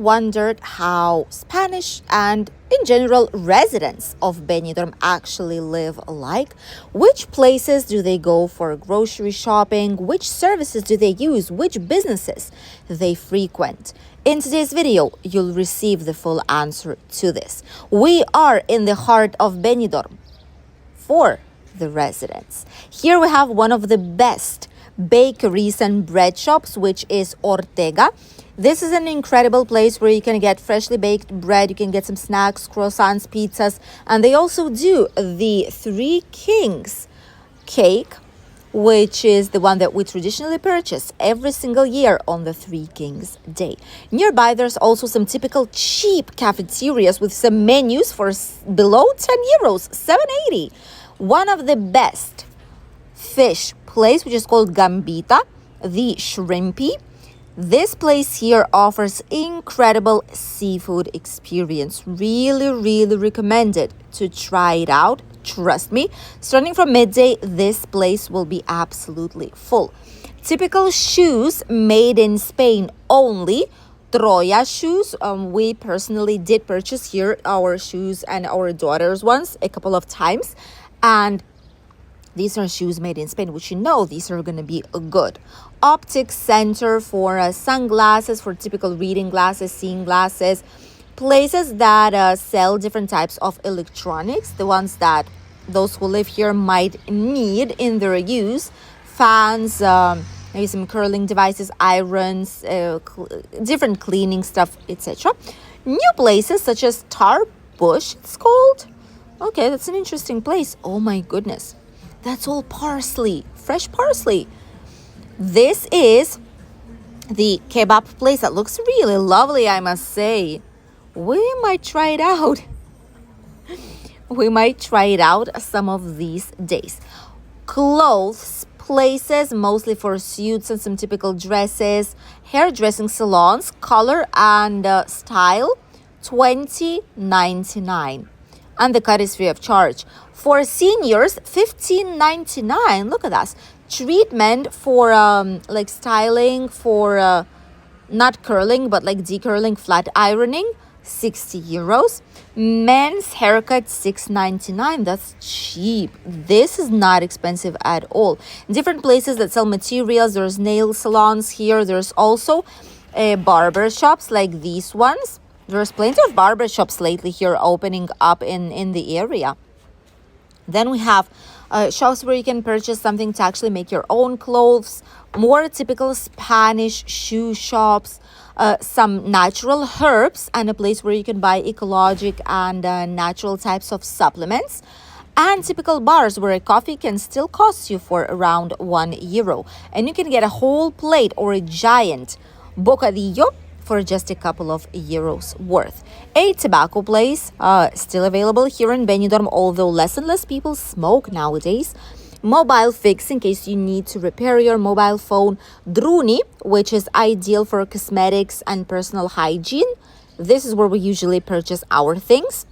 wondered how Spanish and in general residents of Benidorm actually live like? Which places do they go for grocery shopping? Which services do they use? Which businesses they frequent? In today's video, you'll receive the full answer to this. We are in the heart of Benidorm for the residents. Here we have one of the best bakeries and bread shops, which is Ortega. This is an incredible place where you can get freshly baked bread, you can get some snacks, croissants, pizzas, and they also do the Three Kings cake, which is the one that we traditionally purchase every single year on the Three Kings Day. Nearby, there's also some typical cheap cafeterias with some menus for below 10 euros, 7.80. One of the best fish place, which is called Gambita, the Shrimpy. This place here offers incredible seafood experience. Really recommended to try it out. Trust me, starting from midday, this place will be absolutely full. Typical shoes made in Spain only. Troya shoes. We personally did purchase here our shoes and our daughter's ones a couple of times. And these are shoes made in Spain, which these are going to be good. Optic center for sunglasses, for typical reading glasses, seeing glasses. Places that sell different types of electronics, the ones that those who live here might need in their use. Fans, maybe some curling devices, irons, different cleaning stuff, etc. New places such as Tarbush, it's called. Okay, that's an interesting place. Oh my goodness. That's all parsley, fresh parsley. This is the kebab place that looks really lovely, I must say. We might try it out. We might try it out some of these days. Clothes places, mostly for suits and some typical dresses. Hairdressing salons, color and style, $20.99. And the cut is free of charge. For seniors, $15.99. Look at that. Treatment for like styling, for not curling, but like decurling, flat ironing, 60 euros. Men's haircut, $6.99. That's cheap. This is not expensive at all. Different places that sell materials. There's nail salons here. There's also barber shops like these ones. There's plenty of barber shops lately here opening up in the area. Then we have shops where you can purchase something to actually make your own clothes. More typical Spanish shoe shops. Some natural herbs and a place where you can buy ecologic and natural types of supplements. And typical bars where a coffee can still cost you for around €1. And you can get a whole plate or a giant bocadillo for just a couple of euros worth. A tobacco place still available here in Benidorm, although less and less people smoke nowadays. Mobile fix in case you need to repair your mobile phone. Druni, which is ideal for cosmetics and personal hygiene. This is where we usually purchase our things,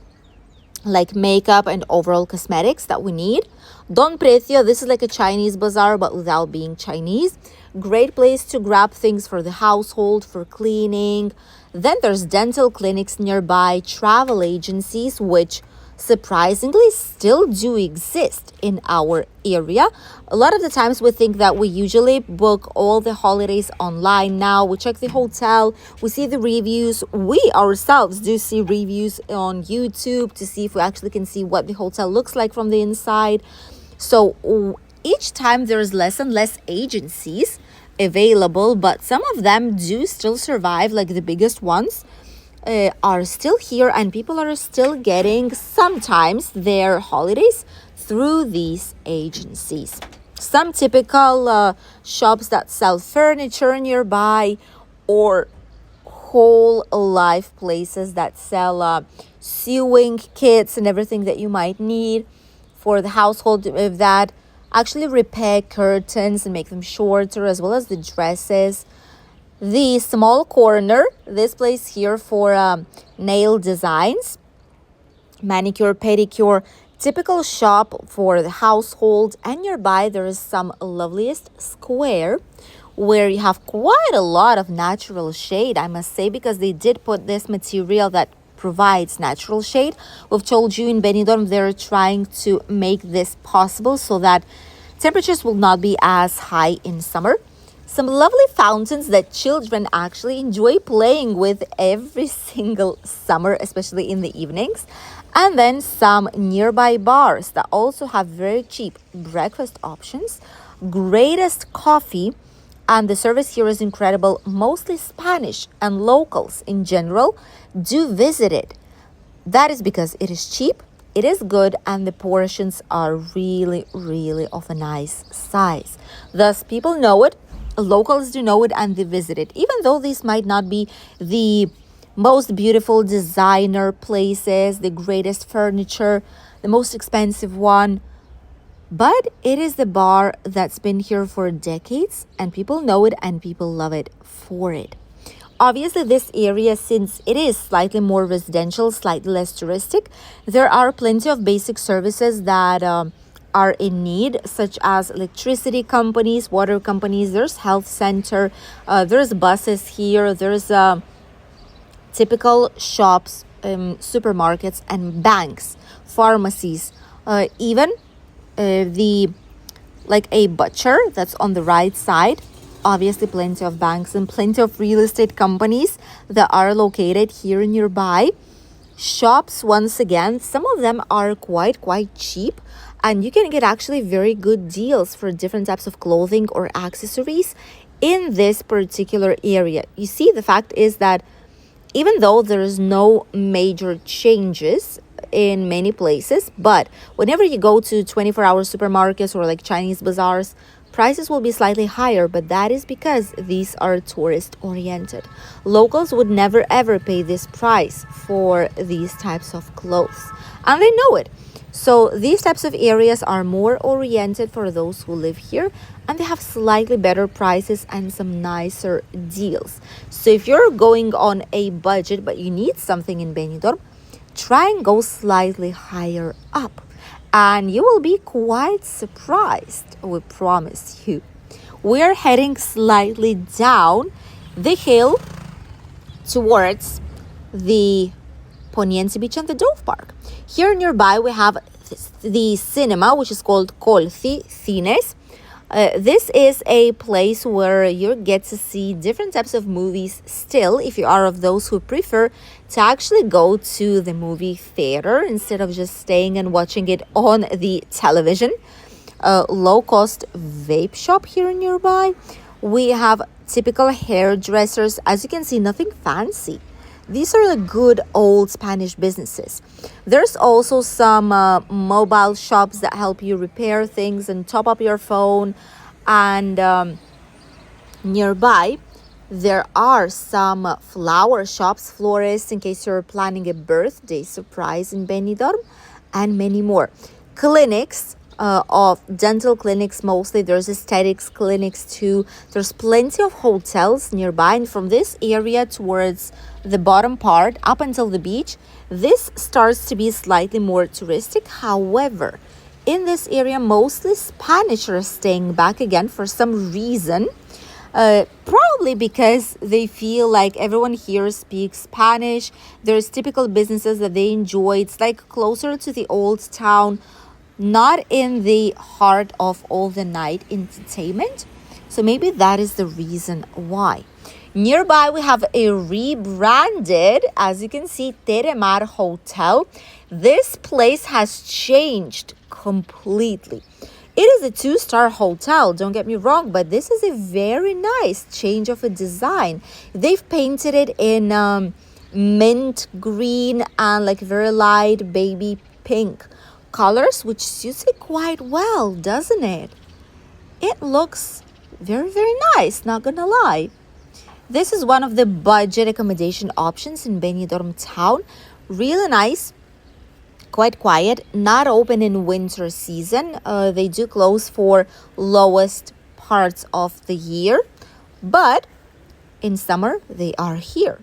like makeup and overall cosmetics that we need. Don Precio, this is like a Chinese bazaar, but without being Chinese. Great place to grab things for the household, for cleaning. Then there's dental clinics nearby, travel agencies, which surprisingly still do exist in our area. A lot of the times we think that we usually book all the holidays online now. We check the hotel, we see the reviews. We ourselves do see reviews on YouTube to see if we actually can see what the hotel looks like from the inside. So each time there's less and less agencies available, but some of them do still survive, like the biggest ones are still here, and people are still getting sometimes their holidays through these agencies. Some typical shops that sell furniture nearby, or whole life places that sell sewing kits and everything that you might need for the household, if that actually repair curtains and make them shorter, as well as the dresses. The small corner, this place here for nail designs, manicure, pedicure, typical shop for the household. And nearby there is some loveliest square where you have quite a lot of natural shade, I must say, because they did put this material that provides natural shade. We've told you in Benidorm they're trying to make this possible so that temperatures will not be as high in summer. Some lovely fountains that children actually enjoy playing with every single summer, especially in the evenings. And then some nearby bars that also have very cheap breakfast options, greatest coffee, and the service here is incredible. Mostly Spanish and locals in general do visit it. That is because it is cheap, it is good, and the portions are really, really of a nice size. Thus, people know it, locals do know it, and they visit it. Even though these might not be the most beautiful designer places, the greatest furniture, the most expensive one, but it is the bar that's been here for decades, and people know it and people love it for it. Obviously, this area, since it is slightly more residential, slightly less touristic, there are plenty of basic services that are in need, such as electricity companies, water companies, there's health center, there's buses here, there's typical shops, supermarkets, and banks, pharmacies, even the like a butcher that's on the right side. Obviously, plenty of banks and plenty of real estate companies that are located here nearby. Shops, once again, some of them are quite cheap, and you can get actually very good deals for different types of clothing or accessories in this particular area. You see, the fact is that even though there is no major changes in many places, but whenever you go to 24-hour supermarkets or like Chinese bazaars, prices will be slightly higher, but that is because these are tourist oriented. Locals would never ever pay this price for these types of clothes, and they know it. So these types of areas are more oriented for those who live here, and they have slightly better prices and some nicer deals. So if you're going on a budget but you need something in Benidorm, try and go slightly higher up, and you will be quite surprised, we promise you. We're heading slightly down the hill towards the Poniente Beach and the Dove Park. Here nearby we have the cinema, which is called Colci Cines. This is a place where you get to see different types of movies still, if you are of those who prefer to actually go to the movie theater instead of just staying and watching it on the television. Low-cost vape shop here nearby. We have typical hairdressers. As you can see, nothing fancy. These are the good old Spanish businesses. There's also some mobile shops that help you repair things and top up your phone. And nearby, there are some flower shops, florists, in case you're planning a birthday surprise in Benidorm, and many more. Clinics, of dental clinics mostly. There's aesthetics clinics too. There's plenty of hotels nearby, and from this area towards the bottom part up until the beach, this starts to be slightly more touristic. However, in this area, mostly Spanish are staying back again for some reason. Probably because they feel like everyone here speaks Spanish. There's typical businesses that they enjoy. It's like closer to the old town, not in the heart of all the night entertainment. So maybe that is the reason why. Nearby, we have a rebranded, as you can see, Teremar Hotel. This place has changed completely. It is a 2-star hotel, don't get me wrong, but this is a very nice change of a design. They've painted it in mint green and like very light baby pink colors, which suits it quite well, doesn't it? It looks very, very nice, not gonna lie. This is one of the budget accommodation options in Benidorm town. Really nice, quite quiet, not open in winter season. They do close for lowest parts of the year, but in summer they are here.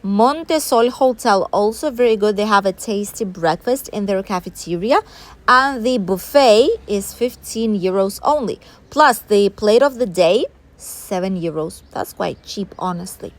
Montesol Hotel, also very good. They have a tasty breakfast in their cafeteria, and the buffet is 15 euros only. Plus the plate of the day €7. That's quite cheap, honestly.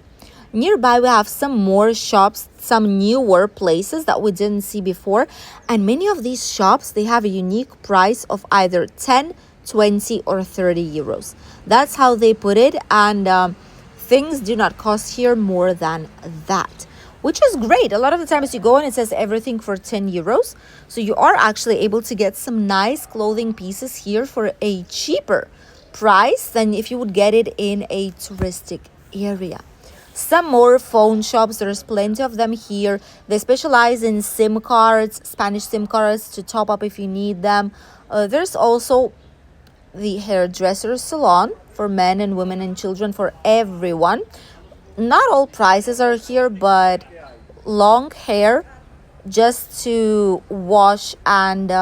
Nearby, we have some more shops, some newer places that we didn't see before. And many of these shops, they have a unique price of either 10, 20, or €30. That's how they put it. And things do not cost here more than that, which is great. A lot of the times you go and it says everything for €10. So you are actually able to get some nice clothing pieces here for a cheaper price than if you would get it in a touristic area. Some more phone shops, there's plenty of them here. They specialize in SIM cards, Spanish SIM cards to top up if you need them. There's also the hairdresser salon for men and women and children, for everyone. Not all prices are here, but long hair just to wash and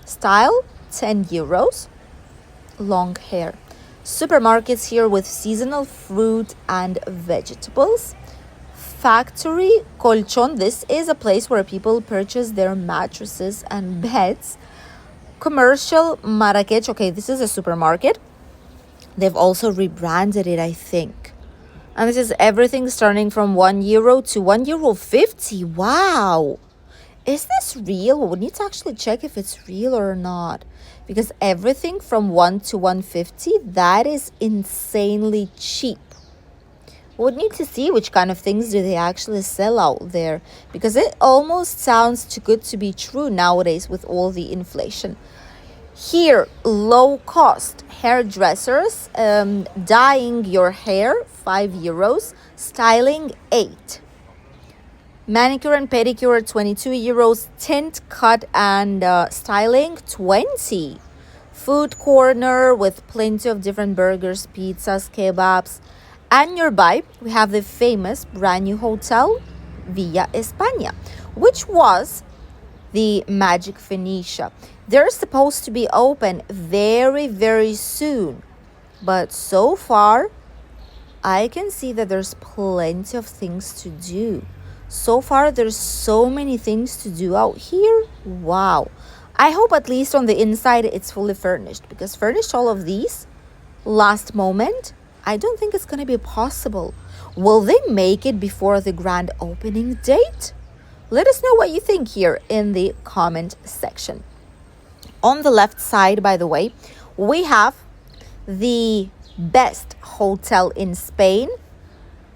style, €10. Long hair. Supermarkets here with seasonal fruit and vegetables. Factory Colchon. This is a place where people purchase their mattresses and beds. Commercial Marrakech. Okay, this is a supermarket. They've also rebranded it, I think. And this is everything starting from €1 to €1.50. Wow. Is this real? We need to actually check if it's real or not. Because everything from 1 to 150, that is insanely cheap. We would need to see which kind of things do they actually sell out there. Because it almost sounds too good to be true nowadays with all the inflation. Here, low cost hairdressers, dyeing your hair, €5. Styling, 8. Manicure and pedicure, €22. Tint, cut, and styling, 20. Food corner with plenty of different burgers, pizzas, kebabs. And nearby, we have the famous brand new hotel, Villa España, which was the Magic Phoenicia. They're supposed to be open very, very soon. But so far, I can see that there's plenty of things to do. So far, there's so many things to do out here. Wow. I hope at least on the inside it's fully furnished, because furnished all of these last moment, I don't think it's going to be possible. Will they make it before the grand opening date? Let us know what you think here in the comment section. On the left side, by the way, we have the best hotel in Spain,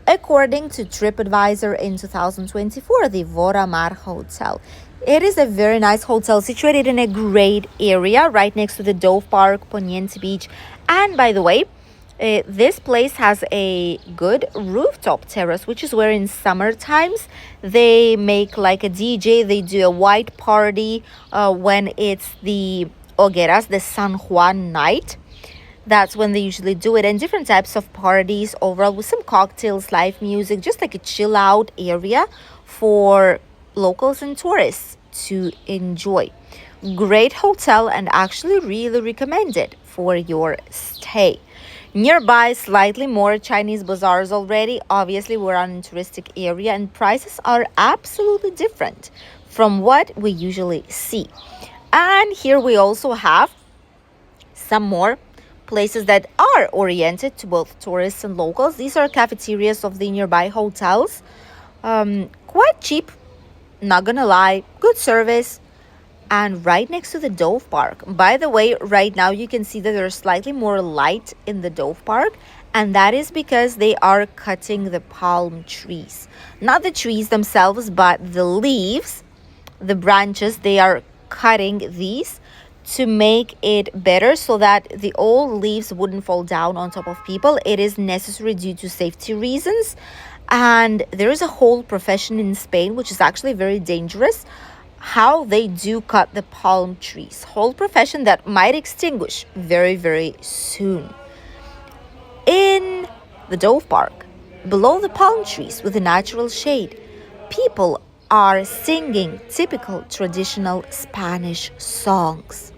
according to TripAdvisor in 2024, the Voramar Hotel. It is a very nice hotel situated in a great area right next to the Dove Park, Poniente Beach. And by the way, this place has a good rooftop terrace, which is where in summer times they make like a DJ. They do a white party when it's the Hogueras, the San Juan night. That's when they usually do it, and different types of parties overall with some cocktails, live music, just like a chill out area for locals and tourists to enjoy. Great hotel, and actually really recommend it for your stay. Nearby, slightly more Chinese bazaars already. Obviously, we're on a touristic area and prices are absolutely different from what we usually see. And here we also have some more places that are oriented to both tourists and locals. These are cafeterias of the nearby hotels. Quite cheap, not gonna lie, good service, and right next to the Dove Park. By the way, right now you can see that there's slightly more light in the Dove Park, and that is because they are cutting the palm trees. Not the trees themselves, but the leaves, the branches, they are cutting these to make it better so that the old leaves wouldn't fall down on top of people. It is necessary due to safety reasons. And there is a whole profession in Spain, which is actually very dangerous, how they do cut the palm trees. Whole profession that might extinguish very, very soon. In the Dove Park, below the palm trees with a natural shade, people are singing typical traditional Spanish songs.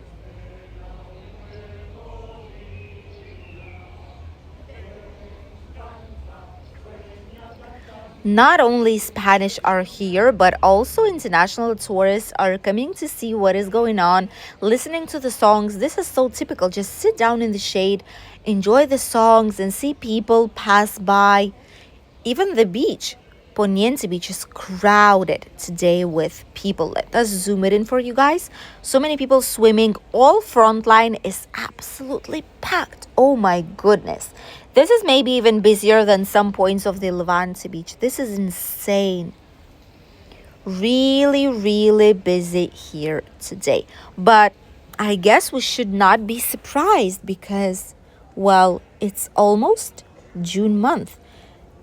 Not only Spanish are here, but also international tourists are coming to see what is going on, listening to the songs. This is so typical. Just sit down in the shade, enjoy the songs, and see people pass by. Even the beach, Poniente Beach, is crowded today with people. Let us zoom it in for you guys. So many people swimming. All front line is absolutely packed. Oh my goodness. This is maybe even busier than some points of the Levante Beach. This is insane. Really, really busy here today. But I guess we should not be surprised because, well, it's almost June month.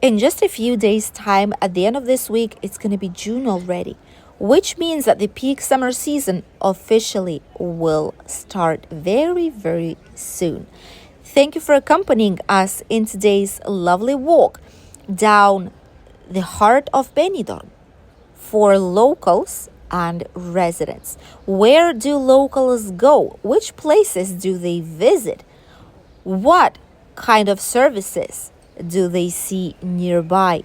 In just a few days' time, at the end of this week, it's going to be June already, which means that the peak summer season officially will start very, very soon. Thank you for accompanying us in today's lovely walk down the heart of Benidorm for locals and residents. Where do locals go? Which places do they visit? What kind of services do they see nearby?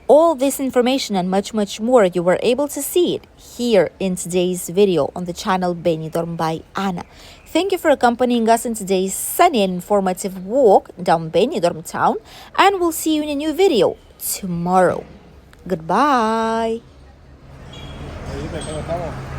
All this information and much, much more, you were able to see it here in today's video on the channel Benidorm by Anna. Thank you for accompanying us in today's sunny and informative walk down Benidorm town, and we'll see you in a new video tomorrow. Goodbye. Ahí te quedo, estamos.